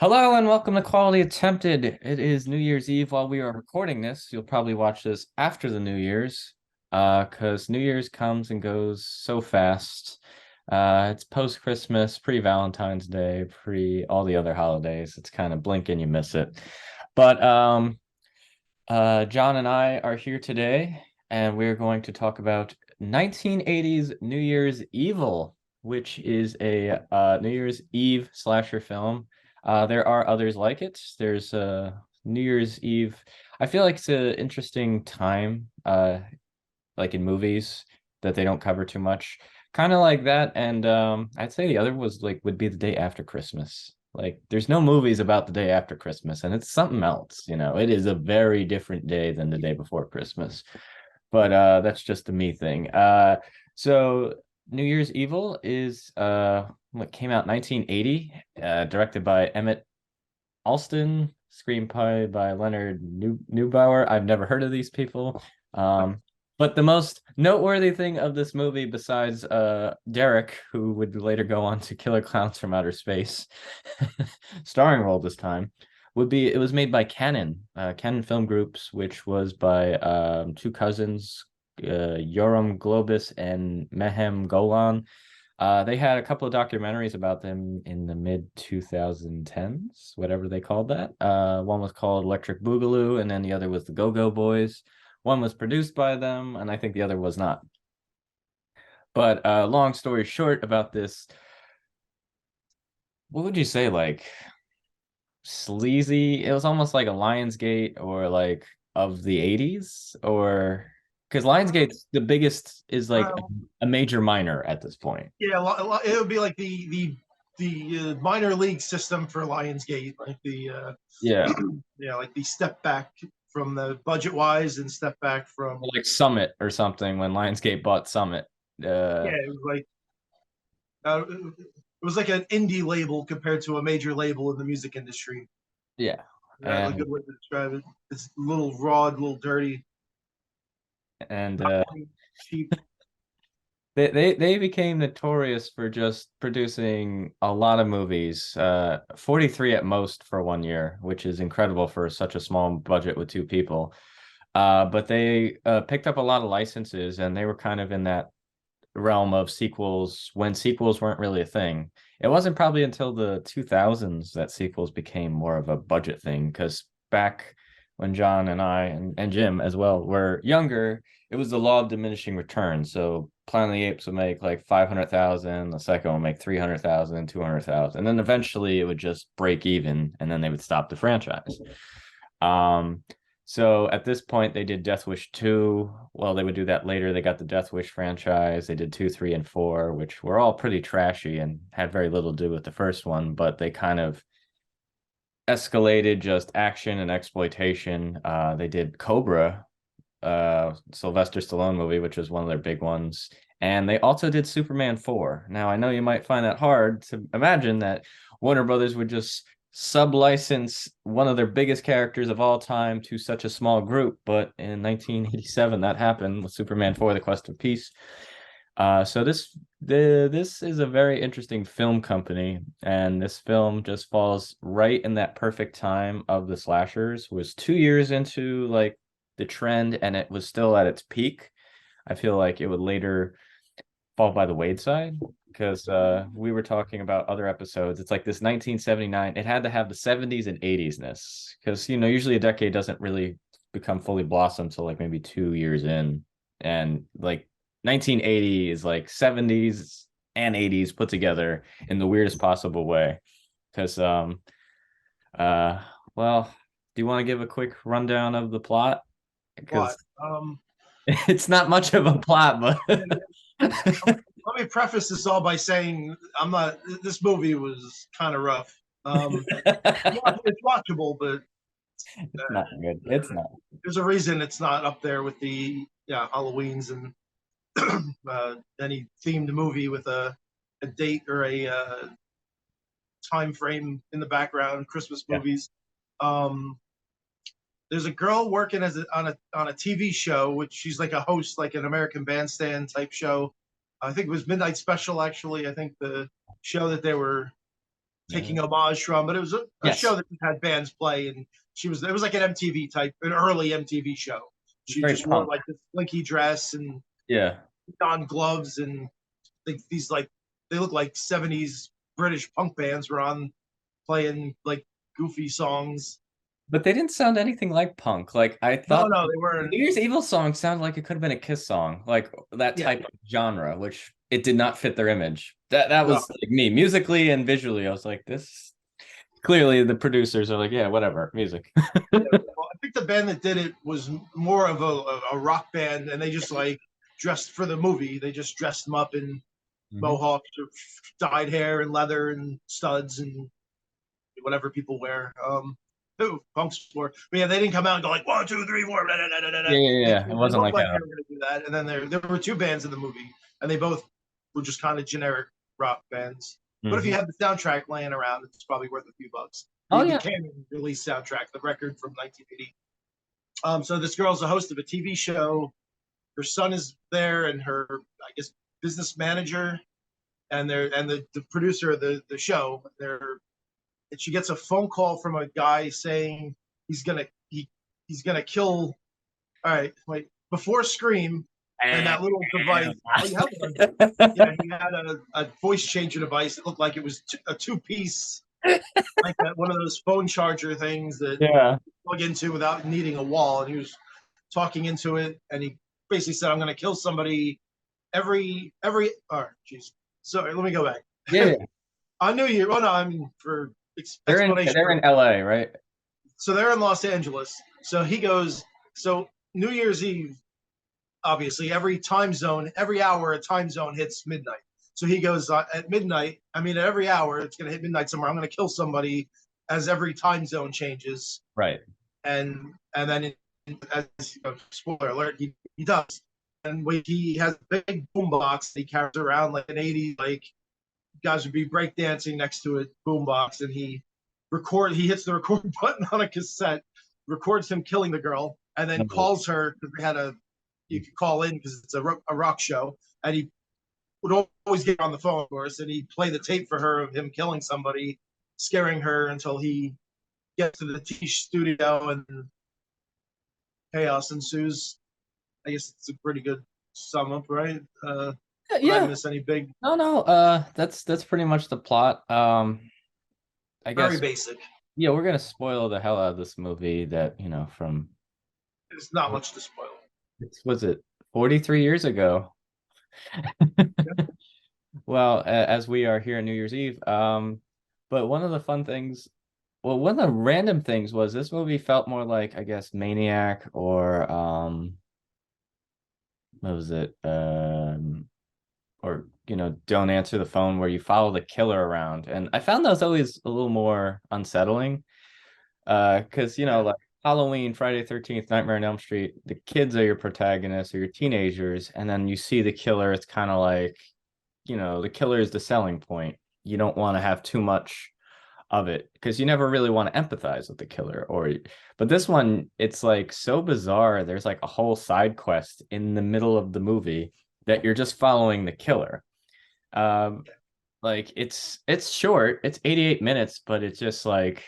Hello and welcome to Quality Attempted. It is New Year's Eve while we are recording this. You'll probably watch this after the New Year's, because New Year's comes and goes so fast. It's post-Christmas, pre-Valentine's Day, pre all the other holidays. It's kind of blink and you miss it. But John and I are here today, and we're going to talk about 1980s New Year's Evil, which is a New Year's Eve slasher film. There are others like it. There's New Year's Eve. I feel like it's an interesting time, like in movies that they don't cover too much. Kind of like that, and I'd say the other was like would be the day after Christmas. Like there's no movies about the day after Christmas, and it's something else, you know. It is a very different day than the day before Christmas. But that's just a me thing. So New Year's Evil is what came out 1980, directed by Emmett Alston, screenplay by Leonard Neubauer. I've never heard of these people. But the most noteworthy thing of this movie, besides Derek, who would later go on to Killer Clowns from Outer Space, starring role this time, would be it was made by Canon, Canon Film Groups, which was by two cousins, Yoram Globus and Mehem Golan. They had a couple of documentaries about them in the mid 2010s, whatever they called that. One was called Electric Boogaloo, and then the other was the Go-Go Boys. One was produced by them, and I think the other was not. But long story short about this, what would you say, like sleazy? It was almost like a Lionsgate or like of the 80s, or because Lionsgate's the biggest is like Um, a major minor at this point. yeah, it would be like the minor league system for Lionsgate, like the Yeah. yeah, like the step back from the budget wise and step back from Like Summit or something when Lionsgate bought Summit. yeah, it was like an indie label compared to a major label in the music industry. Yeah. That's a And good way to describe it. It's a little raw, a little dirty, and not cheap. they became notorious for just producing a lot of movies, 43 at most for 1 year, which is incredible for such a small budget with two people. But they picked up a lot of licenses, and they were kind of in that realm of sequels when sequels weren't really a thing. It wasn't probably until the 2000s that sequels became more of a budget thing, because back when John and I and Jim as well were younger, it was the law of diminishing returns. So Planet of the Apes would make like 500,000, the second would make 300,000, 200,000, and then eventually it would just break even, and then they would stop the franchise. Um, so at this point, they did Death Wish 2. Well, they would do that later. They got the Death Wish franchise. They did 2, 3, and 4, which were all pretty trashy and had very little to do with the first one, but they kind of escalated just action and exploitation. They did Cobra, Sylvester Stallone movie, which was one of their big ones. And they also did Superman 4. Now, I know you might find that hard to imagine that Warner Brothers would just sub-license one of their biggest characters of all time to such a small group, but in 1987 that happened with Superman 4: The Quest for Peace. So this is a very interesting film company, and this film just falls right in that perfect time of the slashers. Was 2 years into like the trend, and it was still at its peak. I feel like it would later fall by the wayside because we were talking about other episodes. It's like this 1979. It had to have the 70s and 80s-ness because usually a decade doesn't really become fully blossomed until like maybe 2 years in, and like 1980 is like 70s and 80s put together in the weirdest possible way. Because uh well, do you want to give a quick rundown of the plot? But Because it's not much of a plot, but let me preface this all by saying I'm not. This movie was kind of rough. It's watchable, but it's not good. It's not. there's a reason it's not up there with the Halloweens and any themed movie with a date or a time frame in the background. Christmas Yeah. movies. Um, there's a girl working on a TV show, which she's like a host, like an American Bandstand type show. I think it was Midnight Special. Actually, I think the show that they were taking homage from, but it was a show Yes, that had bands play, and it was like an MTV type, an early MTV show. it's She very just wore punk. like this slinky dress and Yeah. on gloves, and these like they look like 70s British punk bands were on playing like goofy songs. But they didn't sound anything like punk. Like I No, thought no, they the weren't. New Year's Evil song sounded like it could have been a Kiss song, like that Yeah, type of genre, which it did not fit their image. That no. was like me musically and visually. I was like, this clearly the producers are like, yeah, whatever, music. Yeah. Well, I think the band that did it was more of a rock band, and they just like dressed for the movie. They just dressed them up in Mhm. mohawks or dyed hair and leather and studs and whatever people wear. Punks were, but yeah, they didn't come out and go like 1, 2, 3, 4. Blah, blah, blah, blah, blah. Yeah, yeah, They, yeah. It they wasn't looked like like they a were going to do that, and then there were two bands in the movie, and they both were just kind of generic rock bands. But if you Mhm. have the soundtrack laying around, it's probably worth a few bucks. Oh The yeah. Canon release soundtrack, the record from 1980. So this girl's a host of a TV show. Her son is there, and her, I guess, business manager, and the producer of the show. And she gets a phone call from a guy saying he's gonna kill. All right, wait. Before Scream and that little device. Oh, you have one. Yeah, he had a voice changer device. It looked like it was a two-piece, like one of those phone charger things that Yeah. plug into without needing a wall. And he was talking into it, and he basically said, "I'm going to kill somebody every." Oh, jeez. Sorry, let me go back. Yeah, yeah. On New Year. Oh no, I mean for explanation. They're in LA, right? So they're in Los Angeles. So he goes. So New Year's Eve, obviously, every time zone, every hour, a time zone hits midnight. So he goes at midnight. I mean, at every hour, it's going to hit midnight somewhere. I'm going to kill somebody as every time zone changes, Right. and then as spoiler alert, he does. And he has a big boombox that he carries around like an 80s, like guys would be breakdancing next to a boombox, and he hits the record button on a cassette, records him killing the girl, and then calls her because they had you could call in because it's a rock show, and he would always get on the phone, of course, and he'd play the tape for her of him killing somebody, scaring her until he gets to the studio and chaos ensues. I guess it's a pretty good sum up, right? Did I Yeah. miss any big? No, no. That's pretty much the plot. I Very guess basic. yeah, we're gonna spoil the hell out of this movie that, from There's not much to spoil. was it 43 years ago? Well, as we are here on New Year's Eve. But one of the fun things, well, one of the random things was this movie felt more like, I guess, Maniac or what was it? Or Don't Answer the Phone, where you follow the killer around. And I found those always a little more unsettling. Because Yeah. like Halloween, Friday 13th, Nightmare on Elm Street, the kids are your protagonists or your teenagers, and then you see the killer, it's kind of like, the killer is the selling point. You don't want to have too much of it because you never really want to empathize with the killer. But this one, it's like so bizarre. There's like a whole side quest in the middle of the movie that you're just following the killer. um like it's short, it's 88 minutes, but it's just like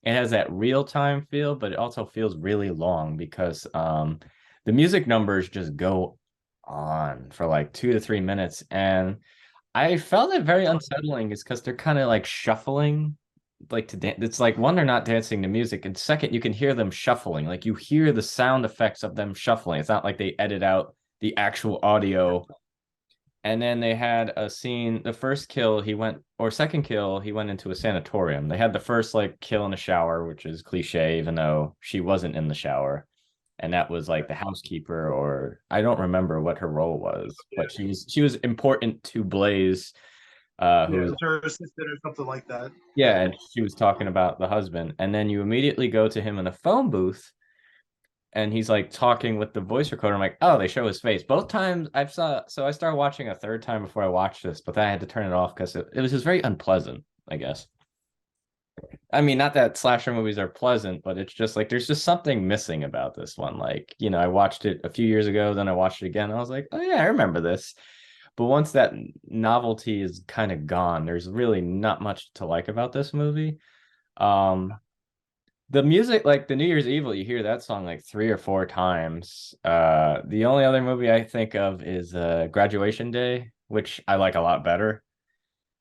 it has that real time feel, but it also feels really long because the music numbers just go on for like 2 to 3 minutes. And I felt it very unsettling is because they're kind of like shuffling, like to dance. It's like one, they're not dancing to music, and second, you can hear them shuffling. Like you hear the sound effects of them shuffling. It's not like they edit out the actual audio. And then they had a scene, the first kill, or second kill, he went into a sanatorium. They had the first like kill in a shower, which is cliche, even though she wasn't in the shower. And that was like the housekeeper, or I don't remember what her role was, Yeah, but she was important to Blaze, who yeah, was, it was her assistant or something like that. Yeah, yeah, and she was talking about the husband. And then you immediately go to him in the phone booth, and he's like talking with the voice recorder. I'm like, oh, they show his face. Both times so I started watching a third time before I watched this, but then I had to turn it off because it was just very unpleasant, I guess. I mean, not that slasher movies are pleasant, but it's just like there's just something missing about this one. Like, I watched it a few years ago, then I watched it again. I was like, oh yeah, I remember this. But once that novelty is kind of gone, there's really not much to like about this movie. Um, the music, like the New Year's Evil, you hear that song like three or four times. The only other movie I think of is Graduation Day, which I like a lot better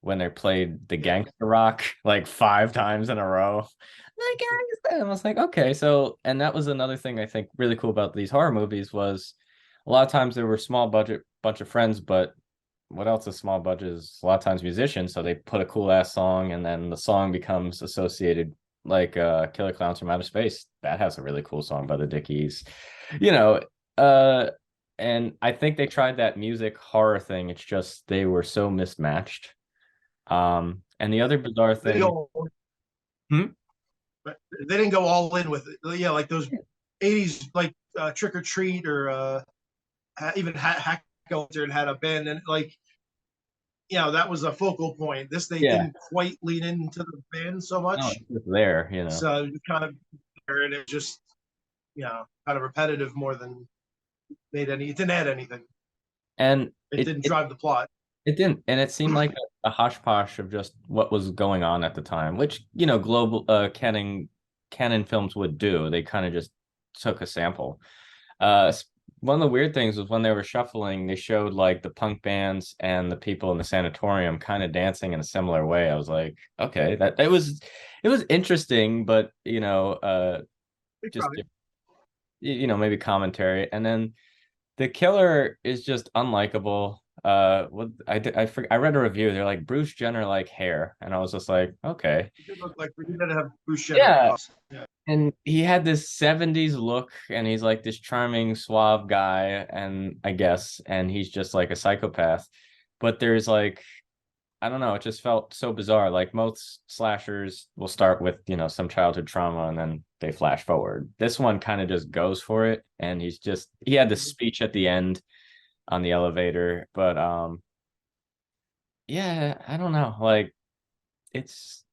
when they played the Yeah, gangster rock like five times in a row. The gangster. And I was like, okay, so and that was another thing I think really cool about these horror movies was a lot of times there were small budget bunch of friends, but what else is small budget is a lot of times musicians, so they put a cool ass song and then the song becomes associated like Killer Clowns from Outer Space. That has a really cool song by the Dickies. You know, uh and I think they tried that music horror thing. It's just they were so mismatched. And the other bizarre they thing, go, hmm? they didn't go all in with it. Yeah, like those '80s, like Trick or Treat or even Hack and had a band, and like that was a focal point. This they Yeah, didn't quite lean into the band so no, much, it's just there. so it kind of and it just kind of repetitive more than made any. It didn't add anything. And It it didn't it drive the plot. it didn't, and it seemed like a hodgepodge of just what was going on at the time, which global canon films would do. They kind of just took a sample. One of the weird things was when they were shuffling, they showed like the punk bands and the people in the sanatorium kind of dancing in a similar way. I was like, okay, that it was interesting, but They just tried. maybe commentary. And then the killer is just unlikable. What I read a review. They're like Bruce Jenner like hair, and I was just like, okay, It did look like we didn't have Bruce Jenner. yeah. Yeah, And he had this 70s look, and he's like this charming, suave guy, and I guess, and he's just like a psychopath. But there's like, I don't know, it just felt so bizarre. Like most slashers will start with, some childhood trauma and then they flash forward. This one kind of just goes for it, and he had this speech at the end on the elevator, but yeah, I don't know. Like it's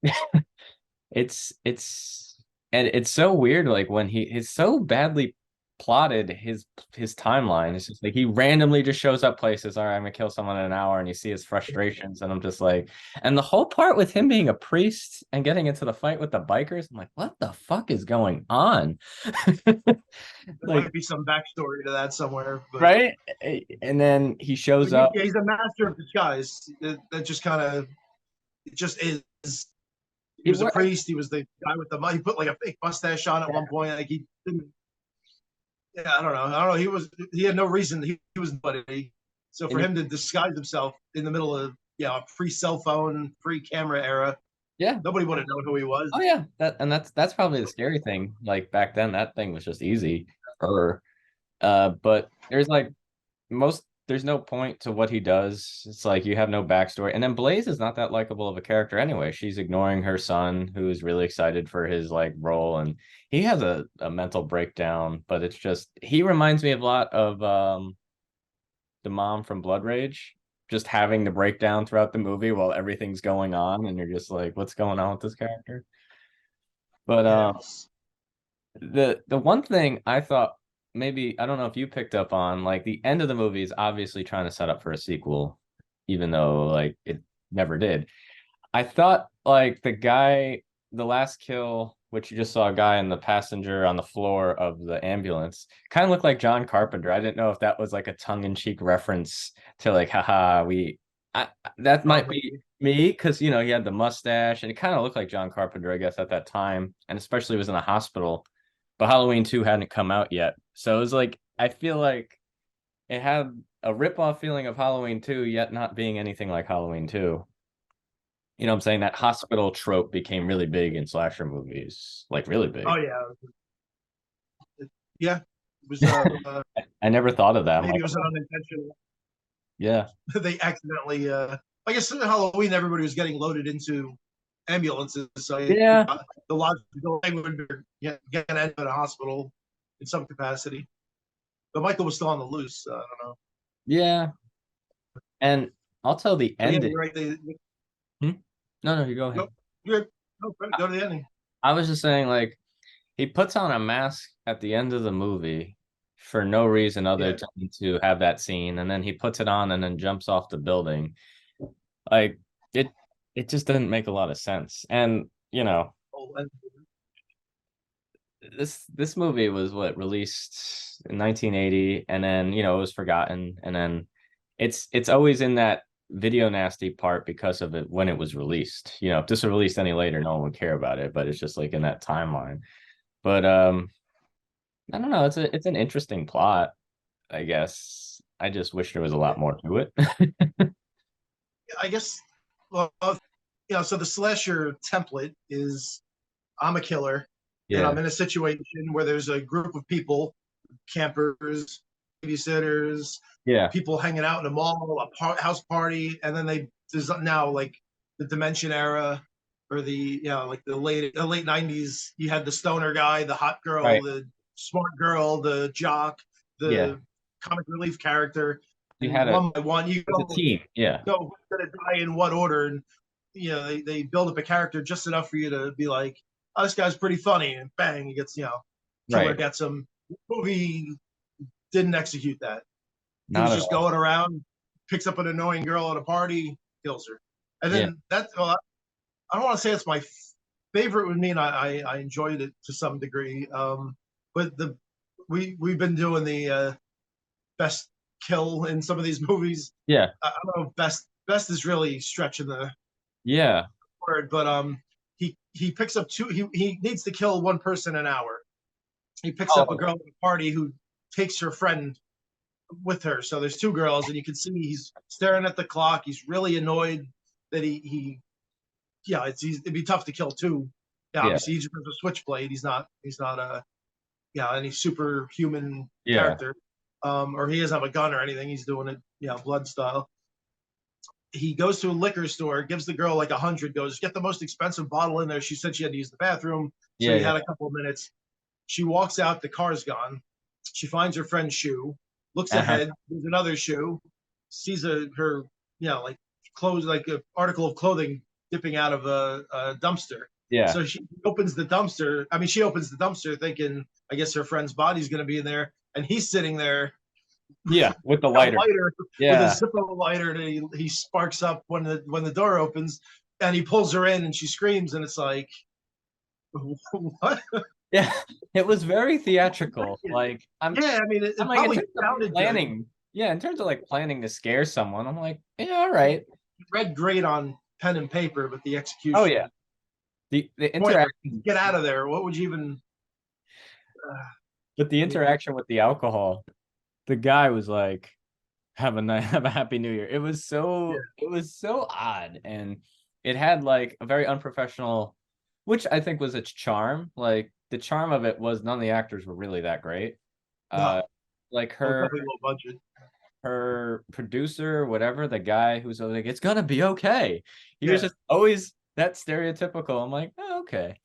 it's and it's so weird like when he's so badly plotted his timeline. It's just like he randomly just shows up places. All right, I'm gonna kill someone in an hour, and you see his frustrations, and I'm just like, and the whole part with him being a priest and getting into the fight with the bikers, I'm like, what the fuck is going on? there Like, might be some backstory to that somewhere, but right? And then he shows up. yeah, he's a master of disguise. That just kind of it just is. He He was a wor- priest. He was the guy with the he put like a fake mustache on at yeah, one point. Like he didn't. Yeah, I don't know. I don't know. He had no reason. He was nobody. So for and him to disguise himself in the middle of a pre cell phone, pre camera era, yeah. nobody would have known who he was. Oh yeah, that's probably the scary thing. Like back then, that thing was just easy. Or but there's no point to what he does. It's like you have no backstory. And then Blaze is not that likable of a character anyway. She's ignoring her son, who is really excited for his like role, and he has a mental breakdown. But it's just he reminds me a lot of the mom from Blood Rage, just having the breakdown throughout the movie while everything's going on, and you're just like, what's going on with this character? But Yes. the one thing I thought maybe I don't know if you picked up on, like the end of the movie is obviously trying to set up for a sequel, even though like it never did. I thought like the last kill, which you just saw a guy in the passenger on the floor of the ambulance, kind of looked like John Carpenter. I didn't know if that was like a tongue-in-cheek reference to like, haha, that might be Probably. me because he had the mustache and it kind of looked like John Carpenter, I guess, at that time, and especially was in a hospital. But Halloween 2 hadn't come out yet. So it was like I feel like it had a rip-off feeling of Halloween 2, yet not being anything like Halloween 2. What I'm saying? That hospital trope became really big in slasher movies, like really Oh big. yeah, yeah. It was I never thought of that. I'm maybe like, it was an oh, unintentional. yeah, They accidentally. I guess in Halloween everybody was getting loaded into ambulances, so yeah, the logical thing would be get end at a hospital in some capacity. But Michael was still on the loose. So I don't know. yeah. And I'll tell the But yeah, ending. you're right. Hmm? No, you go ahead. Go, you're, no, go to the ending. I was just saying, like, he puts on a mask at the end of the movie, for no reason other Yeah. than to have that scene, and then he puts it on and then jumps off the building. Like it it just didn't make a lot of sense. And Oh, and this movie was what released in 1980, and then it was forgotten, and then it's always in that video nasty part because of it when it was released. If this was released any later, no one would care about it, but it's just like in that timeline. But I don't know, it's an interesting plot, I guess. I just wish there was a yeah, lot more to it. I guess, well, so the slasher template is I'm a killer and Yeah, I'm in a situation where there's a group of people, campers, babysitters, yeah, people hanging out in a mall, house party, and then there's now like the Dimension era or like the late '90s. You had the stoner guy, the hot girl, right. the smart girl, the jock, Yeah, the comic relief character, you and had a one by one you it's a team. Yeah, go who's gonna die in what order, and they build up a character just enough for you to be like, oh, this guy's pretty funny, and bang, he gets killer right. gets him. Movie didn't execute that. He Not was at just all. going around, picks up an annoying girl at a party, kills her, and Yeah, then that's. Well, I don't want to say it's my favorite with me, and I enjoyed it to some degree. But we've been doing the best kill in some of these movies. yeah, I don't know, best is really stretching the yeah. word, but he picks up he needs to kill one person an hour. He picks up a Oh, girl at a party who takes her friend with her. So there's two girls, and you can see he's staring at the clock. He's really annoyed that he yeah, it'd be tough to kill two. Yeah, yeah, obviously he just has a switchblade. He's not a any superhuman yeah, character. Or he doesn't have a gun or anything. He's doing it, blood style. He goes to a liquor store, gives the girl like 100, goes, get the most expensive bottle in there. She said she had to use the bathroom. So yeah, he yeah. had a couple of minutes. She walks out, the car's gone. She finds her friend's shoe, looks Uh-huh. ahead, there's another shoe, sees her, like clothes, like an article of clothing dipping out of a dumpster. Yeah, So she opens the dumpster. I mean, she opens the dumpster thinking, I guess her friend's body's going to be in there. And he's sitting there, yeah. With the a lighter. lighter with a Yeah, Zippo lighter that he sparks up when the door opens, and he pulls her in, and she screams, and it's like, what? yeah. It was very theatrical. Like Yeah, I mean, it, I'm it like in probably terms of sounded good. planning. Yeah, in terms of like planning to scare someone, I'm like, yeah, all right. Read great on pen and paper, but the Oh yeah. execution, The pointless. interaction, Get out of there. What would you even? but the I mean, interaction with the alcohol, the guy was like, have a happy new year. yeah, It was so odd, and it had like a very unprofessional, which I think was its charm. Like the charm of it was none of the actors were really that great. no, Uh like it was definitely low budget. her producer, whatever, the guy who's like, it's gonna be okay. He was Yeah, just always that stereotypical. I'm like, oh, okay.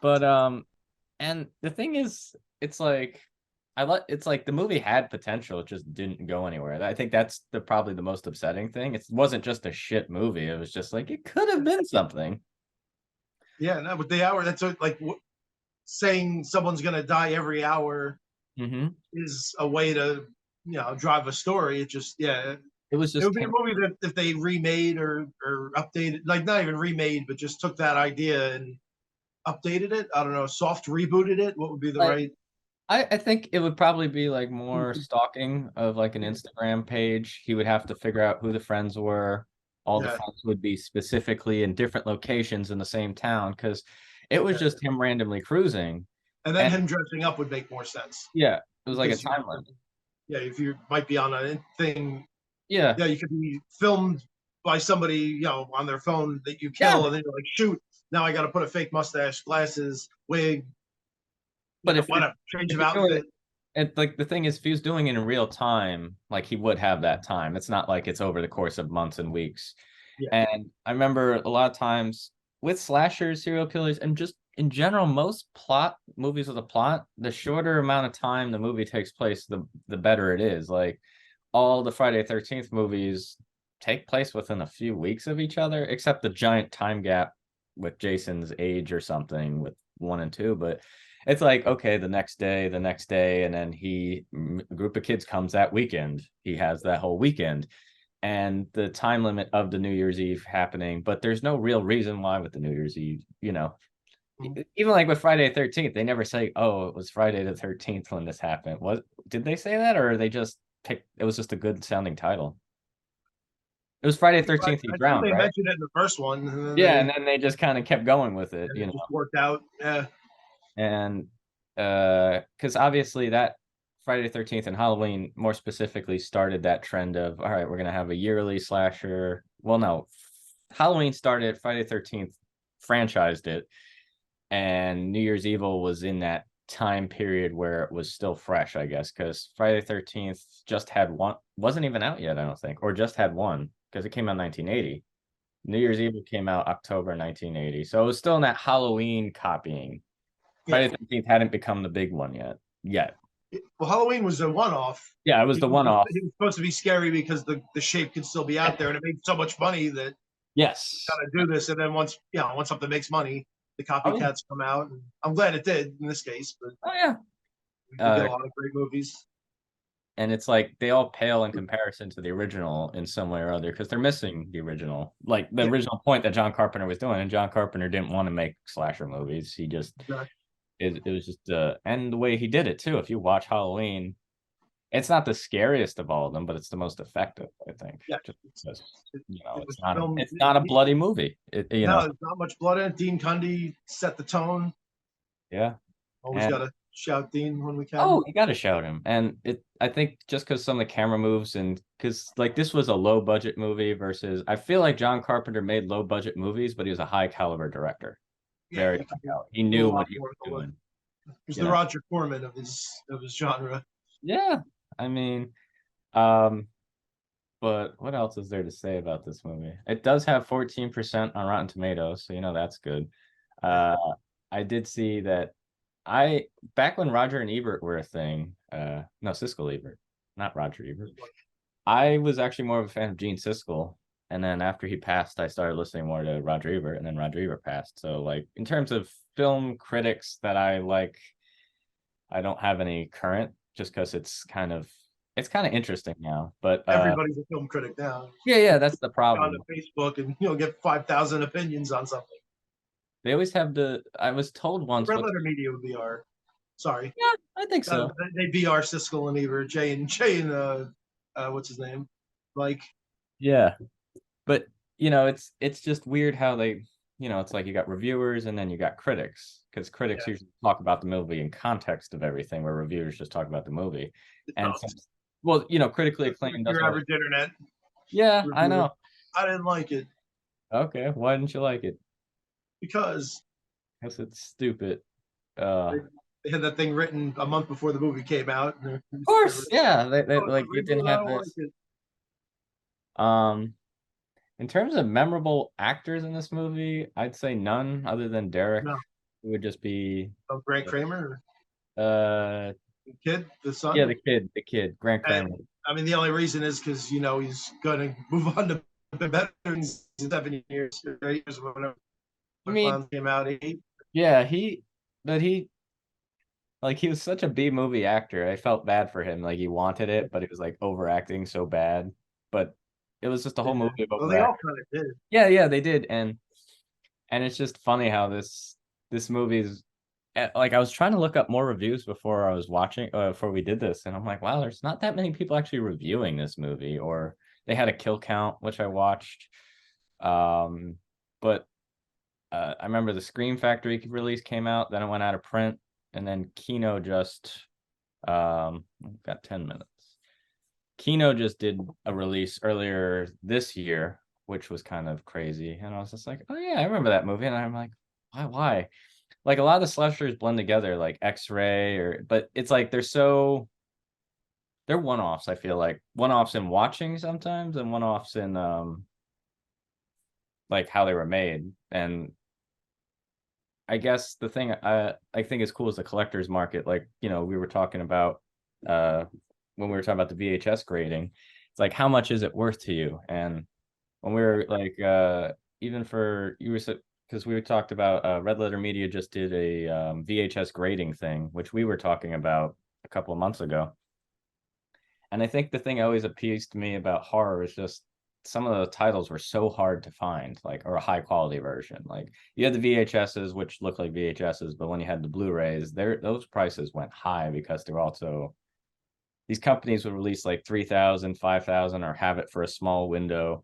But and the thing is, it's like it's like the movie had potential, it just didn't go anywhere. I think that's probably the most upsetting thing. It wasn't just a shit movie. It was just like it could have been something. yeah. No, with the hour, that's like saying someone's gonna die every hour Hmm. is a way to drive a story. It just It was it just would be a him. movie that if they remade or updated, like not even remade, but just took that idea and updated it. I don't know, soft rebooted it. What would be the Like right? I think it would probably be like more stalking of like an Instagram page. He would have to figure out who the friends were. All the Yeah, friends would be specifically in different locations in the same town because it was yeah. just him randomly cruising. And then And him dressing up would make more sense yeah, it was like a because time limit. if you might be on a thing, Yeah. you could be filmed by somebody, on their phone that you Yeah. kill, and then you're like, shoot, now I got to put a fake mustache, glasses, wig, But whatever, change if of you're doing outfit. it, like the thing is, if he was doing it in real time, like he would have that time. It's not like it's over the course of months and weeks. Yeah, And I remember a lot of times with slashers, serial killers, and just in general, most plot movies with a plot, the shorter amount of time the movie takes place, the better it is. Like all the Friday the 13th movies take place within a few weeks of each other, except the giant time gap with Jason's age or something with one and two, but it's like, okay, the next day, and then a group of kids comes that weekend. He has that whole weekend, and the time limit of the New Year's Eve happening, but there's no real reason why with the New Year's Eve, Mhm. even like with Friday the 13th, they never say, "Oh, it was Friday the 13th when this happened." What did they say that, or they just picked? It was just a good sounding title. It was Friday the 13th he I think drowned, they right? mentioned it in the first one, and then Yeah, and then they just kind of kept going with it, it just worked out. Yeah, and because obviously that Friday the 13th and Halloween more specifically started that trend of, all right, we're gonna have a yearly slasher. Well, no, Halloween started, Friday the 13th franchised it, and New Year's Evil was in that time period where it was still fresh, I guess, because Friday the 13th just had one, wasn't even out yet, I don't think, or just had one because it came out in 1980. New Year's Evil came out October 1980, so it was still in that Halloween copying. yeah. Friday the 13th hadn't become the big one yet. Yet. Well, Halloween was a one-off. Yeah, it was He, the one off. he was supposed to be scary because the shape could still be out there, and it made so much money that Yes. gotta do this. And then once something makes money, the Oh yeah. copycats come out. And I'm glad it did in this case, but Oh yeah. we get Uh, a lot of great movies. and it's like they all pale in comparison to the original in some way or other because they're missing the original, like the Yeah, original point that John Carpenter was doing. And John Carpenter didn't want to make slasher movies. He just exactly. it was just and the way he did it too. If you watch Halloween, it's not the scariest of all of them, but it's the most effective, I think. Yeah, Just because it, it it's was not filmed. it's not a bloody movie. No, there's not much blood in it. Dean Cundy set the tone. Yeah. Always And gotta shout Dean when we can. oh, you got to shout him. And I think just because some of the camera moves and because like this was a low budget movie versus I feel like John Carpenter made low budget movies, but he was a high caliber director. Yeah, Very he high can caliber. He do a knew lot what he more. was doing. He's You the know. Roger Corman of his genre. Yeah. I mean, um, but what else is there to say about this movie? It does have 14% on Rotten Tomatoes, so that's good. Yeah, Uh, I did see that I back when Roger and Ebert were a thing, no, Siskel Ebert, not Roger Ebert. I was actually more of a fan of Gene Siskel, and then after he passed, I started listening more to Roger Ebert, and then Roger Ebert passed. So, like in terms of film critics that I like, I don't have any current, just because it's kind of interesting now. But everybody's a film critic now. yeah, that's the On problem. to Facebook and get 5,000 opinions on something. They always have I was told once Red what's Letter Media would be our. Sorry, yeah, I think uh, so. they be our Siskel and Ebert, Jay and what's his name, like Yeah, but it's just weird how they, it's like you got reviewers and then you got critics because critics yeah, usually talk about the movie in context of everything, where reviewers just talk about the movie. it's And tough. since, well, critically Just like acclaimed your doesn't really. average internet Yeah, I reviewer. know. I didn't like it Okay, why didn't you like it? because Because it's stupid. they, Of they had that thing written a month before the movie came out. And they course, were, yeah. They oh, it's a like it didn't reboot. I have don't like this. it. Um, in terms of memorable actors in this movie, I'd say none other than Derek. No, It would just be Grant Kramer, uh the kid, the yeah, son. the kid, Grant And Kramer. I mean, the only reason is because he's going to move on to better in 7 years or 8 years, whatever. I The mean, clowns came out eight. yeah, but he like he was such a B movie actor. I felt bad for him. Like he wanted it, but he was like overacting so bad. But it was just a Yeah. whole movie of Well, they all overacting. kind of did. Yeah, they did. And it's just funny how this movie's like I was trying to look up more reviews before I was watching before we did this, and I'm like, wow, there's not that many people actually reviewing this movie, or they had a kill count, which I watched. But I remember the Scream Factory release came out, then it went out of print, and then Kino just got 10 minutes. Kino just did a release earlier this year, which was kind of crazy. And I was just like, oh yeah, I remember that movie. And I'm like, why? Like a lot of the slashers blend together, like X-Ray but it's like they're one-offs, I feel like. One-offs in watching sometimes and one-offs in like how they were made. And I guess the thing I think is cool is the collector's market. Like, we were talking about when we were talking about the VHS grading. It's like how much is it worth to you? And when we were like even for you were because we talked about Red Letter Media just did a VHS grading thing, which we were talking about a couple of months ago. And I think the thing always appeals to me about horror is just some of the titles were so hard to find, like, or a high quality version. Like you had the VHSs, which look like VHSs, but when you had the Blu-rays, those prices went high because they're also these companies would release like 3,000, 5,000, or have it for a small window.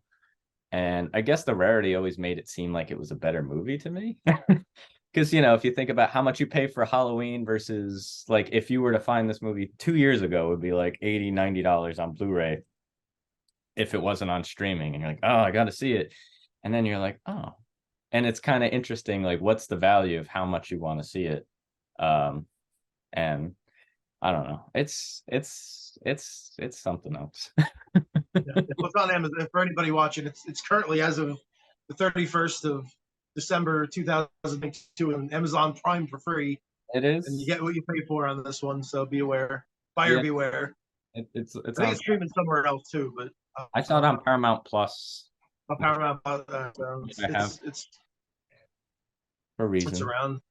And I guess the rarity always made it seem like it was a better movie to me. Because, if you think about how much you pay for Halloween versus like if you were to find this movie 2 years ago, it would be like $80, $90 on Blu-ray if it wasn't on streaming. And you're like, oh, I got to see it. And then you're like, oh. And it's kind of interesting, like, what's the value of how much you want to see it? And I don't know. It's something else. Yeah, it's on Amazon for anybody watching. It's currently as of the 31st of December 2022 on Amazon Prime for free, It and you is. get what you pay for on this one. So be aware, buyer Yeah, beware. it's I think on. it's streaming somewhere else too, but I saw it on Paramount Plus, Paramount. which I have for a It's reason. around.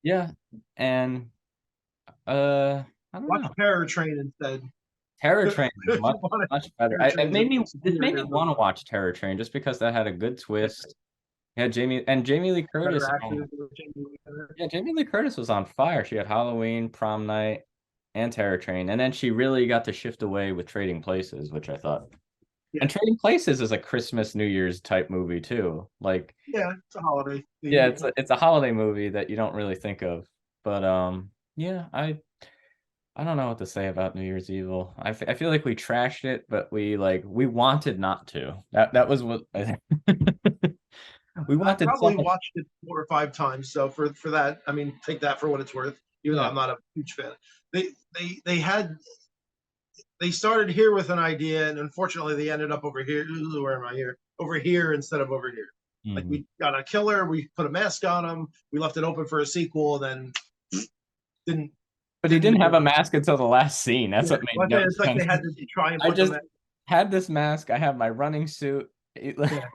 Yeah, and uh, I don't Watch know. Terror Train instead. Terror If Train is you much want much better. Terror It Train's a made me this made me superior want movie. to watch Terror Train just because that had a good twist. Yeah, Jamie Lee Better Curtis. actors. Yeah, Jamie Lee Curtis was on fire. She had Halloween, Prom Night, and Terror Train, and then she really got to shift away with Trading Places, which I thought. Yeah, And Trading Places is a Christmas, New Year's type movie too. Like, yeah, it's a holiday yeah, theme. it's a holiday movie that you don't really think of. But yeah, I don't know what to say about New Year's Evil. I feel like we trashed it, but we wanted not to. That was what we I've wanted so probably much. watched it 4 or 5 times. So for that, I mean, take that for what it's worth. Even though Yeah. I'm not a huge fan, they started here with an idea, and unfortunately, they ended up over here. Where am I here? Over here instead of over here. Like Mhm. we got a killer, we put a mask on him, we left it open for a sequel, then didn't But he didn't didn't have do a it. mask until the last scene. That's Yeah, what made well, no it's like sense. they had to try and I put them. just had this mask. I have my running suit. Yeah,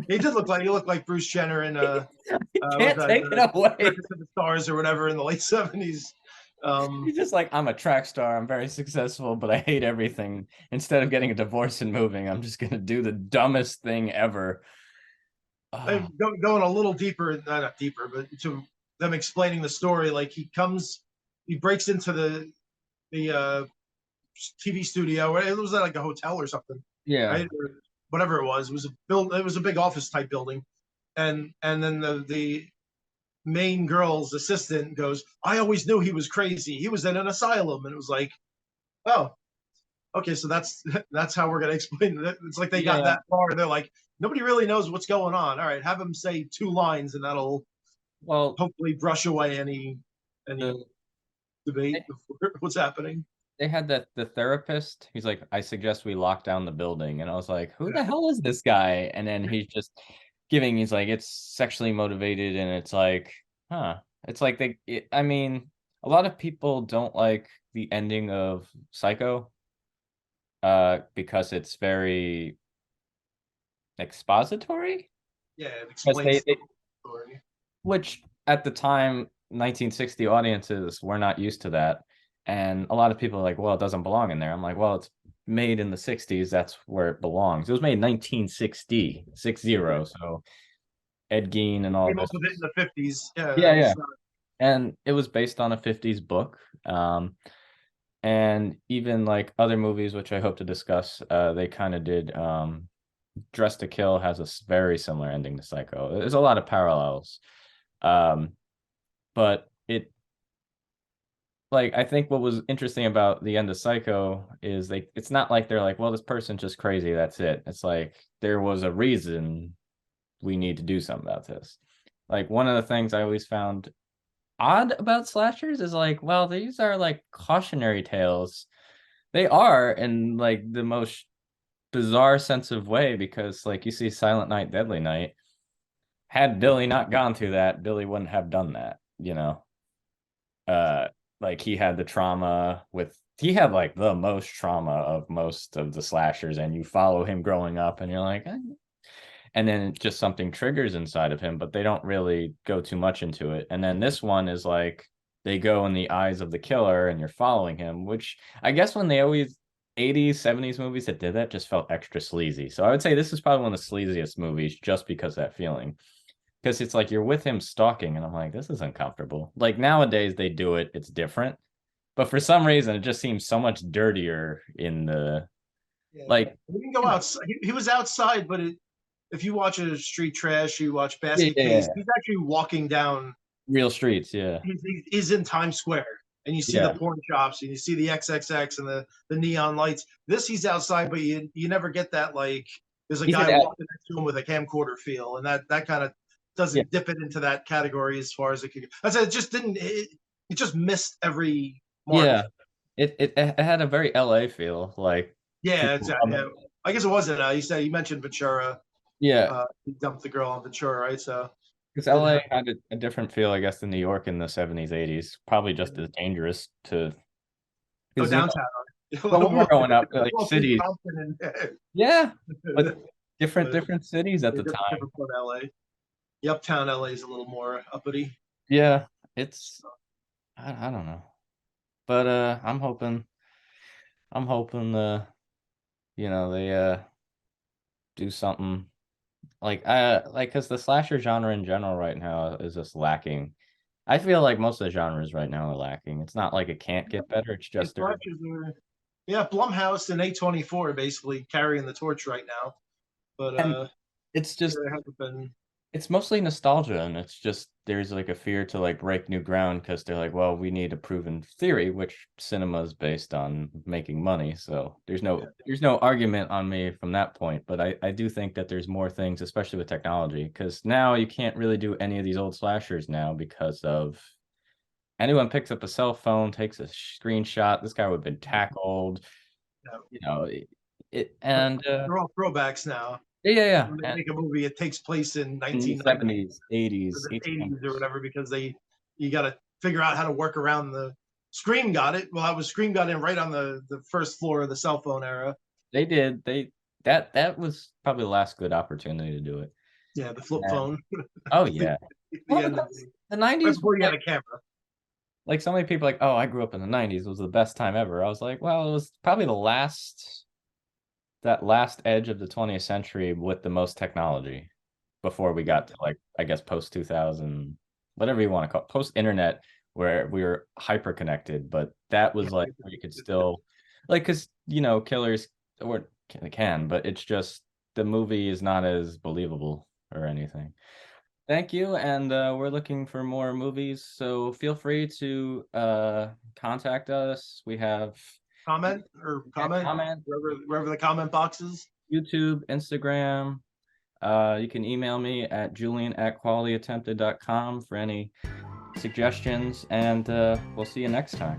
he looked like Bruce Jenner in I was can't that take it away. Circus of the Stars or whatever in the late '70s. He's just like, I'm a track star. I'm very successsul, but I hate everything. Instead of getting a divorce and moving, I'm just gonna do the dumbest thing ever. Oh, Going a little deeper, not deeper, but to them explaining the story. Like he breaks into the TV studio. It was like a hotel or something, yeah. right? Or whatever it was. It was a build. It was a big office type building, and then the main girl's assistant goes, "I always knew he was crazy. He was in an asylum," and it was like, oh, okay, so that's how we're gonna explain it. It's like they got Yeah. that far, and they're like, nobody really knows what's going on. All right, have him say 2 lines, and that'll Well, hopefully brush away any the debate of what's happening. they had the therapist. He's like, I suggest we lock down the building. And I was like, who the Yeah, hell is this guy? And then he's just he's like, it's sexually motivated. And it's like, huh. It's like I mean, a lot of people don't like the ending of Psycho, because it's very expository. yeah, it Because explains the story. which at the time, 1960 audiences were not used to that. And a lot of people are like, well, it doesn't belong in there. I'm like, well, it's made in the 60s. That's where it belongs. It was made in 1960, 60. Yeah, So Ed Gein and all came up this. with it in the '50s. Yeah, Yeah, that yeah. was And it was based on a 50s book. And even like other movies, which I hope to discuss, they kind of did. Dress to Kill has a very similar ending to Psycho. There's a lot of parallels. Um, but I think what was interesting about the end of Psycho is it's not like they're like, well, this person's just crazy, that's it. It's like there was a reason we need to do something about this. Like one of the things I always found odd about slashers is like, well, these are like cautionary tales. They are in like the most bizarre sense of way because like you see Silent Night, Deadly Night. Had Billy not gone through that, Billy wouldn't have done that. uh like he had the trauma with he had like the most trauma of most of the slashers, and you follow him growing up and you're like, and then just something triggers inside of him, but they don't really go too much into it. And then this one is like they go in the eyes of the killer and you're following him, which I guess when they always 80s, 70s movies that did that just felt extra sleazy. So I would say this is probably one of the sleaziest movies just because of that feeling. Because it's like you're with him stalking, and I'm like, this is uncomfortable. Like nowadays they do it, it's different. But for some reason, it just seems so much dirtier in the Yeah, like, he didn't go you know, outside. He was outside, but if you watch a Street Trash, you watch yeah, Basket yeah, Case, yeah. he's actually walking down. Real streets, yeah. He's in Times Square, and you see the Yeah. porn shops, and you see the XXX and the neon lights. This he's outside, but you never get that like there's a He's guy at walking next to him with a camcorder feel, and that kind of yeah, doesn't dip it into that category as far as it could. I said it just didn't. It just missed every mark. yeah. It had a very LA feel, like Yeah, people exactly. Yeah. coming. I guess it wasn't. He mentioned Ventura. Yeah, He dumped the girl on Ventura, right? So because didn't LA have. had a different feel, I guess, than New York in the 70s, 80s. Probably just as dangerous to Go because downtown. but when we're Walk growing up, like walk through cities, Compton and yeah, but different but different cities at the different, time. different part of LA. The uptown LA is a little more uppity. Yeah, it's I don't know. But I'm hoping they do something like because the slasher genre in general right now is just lacking. I feel like most of the genres right now are lacking. It's not like it can't get better. It's These just they're slashers are, yeah, Blumhouse and A24 basically carrying the torch right now. But and it's just there hasn't been. it's mostly nostalgia, and it's just there's like a fear to like break new ground because they're like, well, we need a proven theory, which cinema is based on making money. So Yeah, there's no argument on me from that point. But I do think that there's more things, especially with technology, because now you can't really do any of these old slashers now because of anyone picks up a cell phone, takes a screenshot. This guy would have been tackled, yeah. you know, it and They're all throwbacks now. yeah, yeah, yeah. When they And make a movie, it takes place in in the 1990 70s, or 80s, the 80s or 1800s. whatever because you got to figure out how to work around the. Scream got it. Well, I was Scream got in right on the first floor of the cell phone era. They did. That was probably the last good opportunity to do it. Yeah, the flip And phone. oh the, yeah. the Well, end of because the 90s right was before you had a camera. like so many people like, oh, I grew up in the 90s. It was the best time ever. I was like, well, it was probably the last edge of the 20th century with the most technology before we got to like, I guess post 2000, whatever you want to call it, post internet where we were hyper connected, but that Yeah, was like where you could still like because killers or can, but it's just the movie is not as believable or anything. Thank you, and we're looking for more movies, so feel free to contact us. We have comment or yeah, comment comment, wherever the comment box is. YouTube, Instagram. You can email me at julian@qualityattempted.com for any suggestions, and we'll see you next time.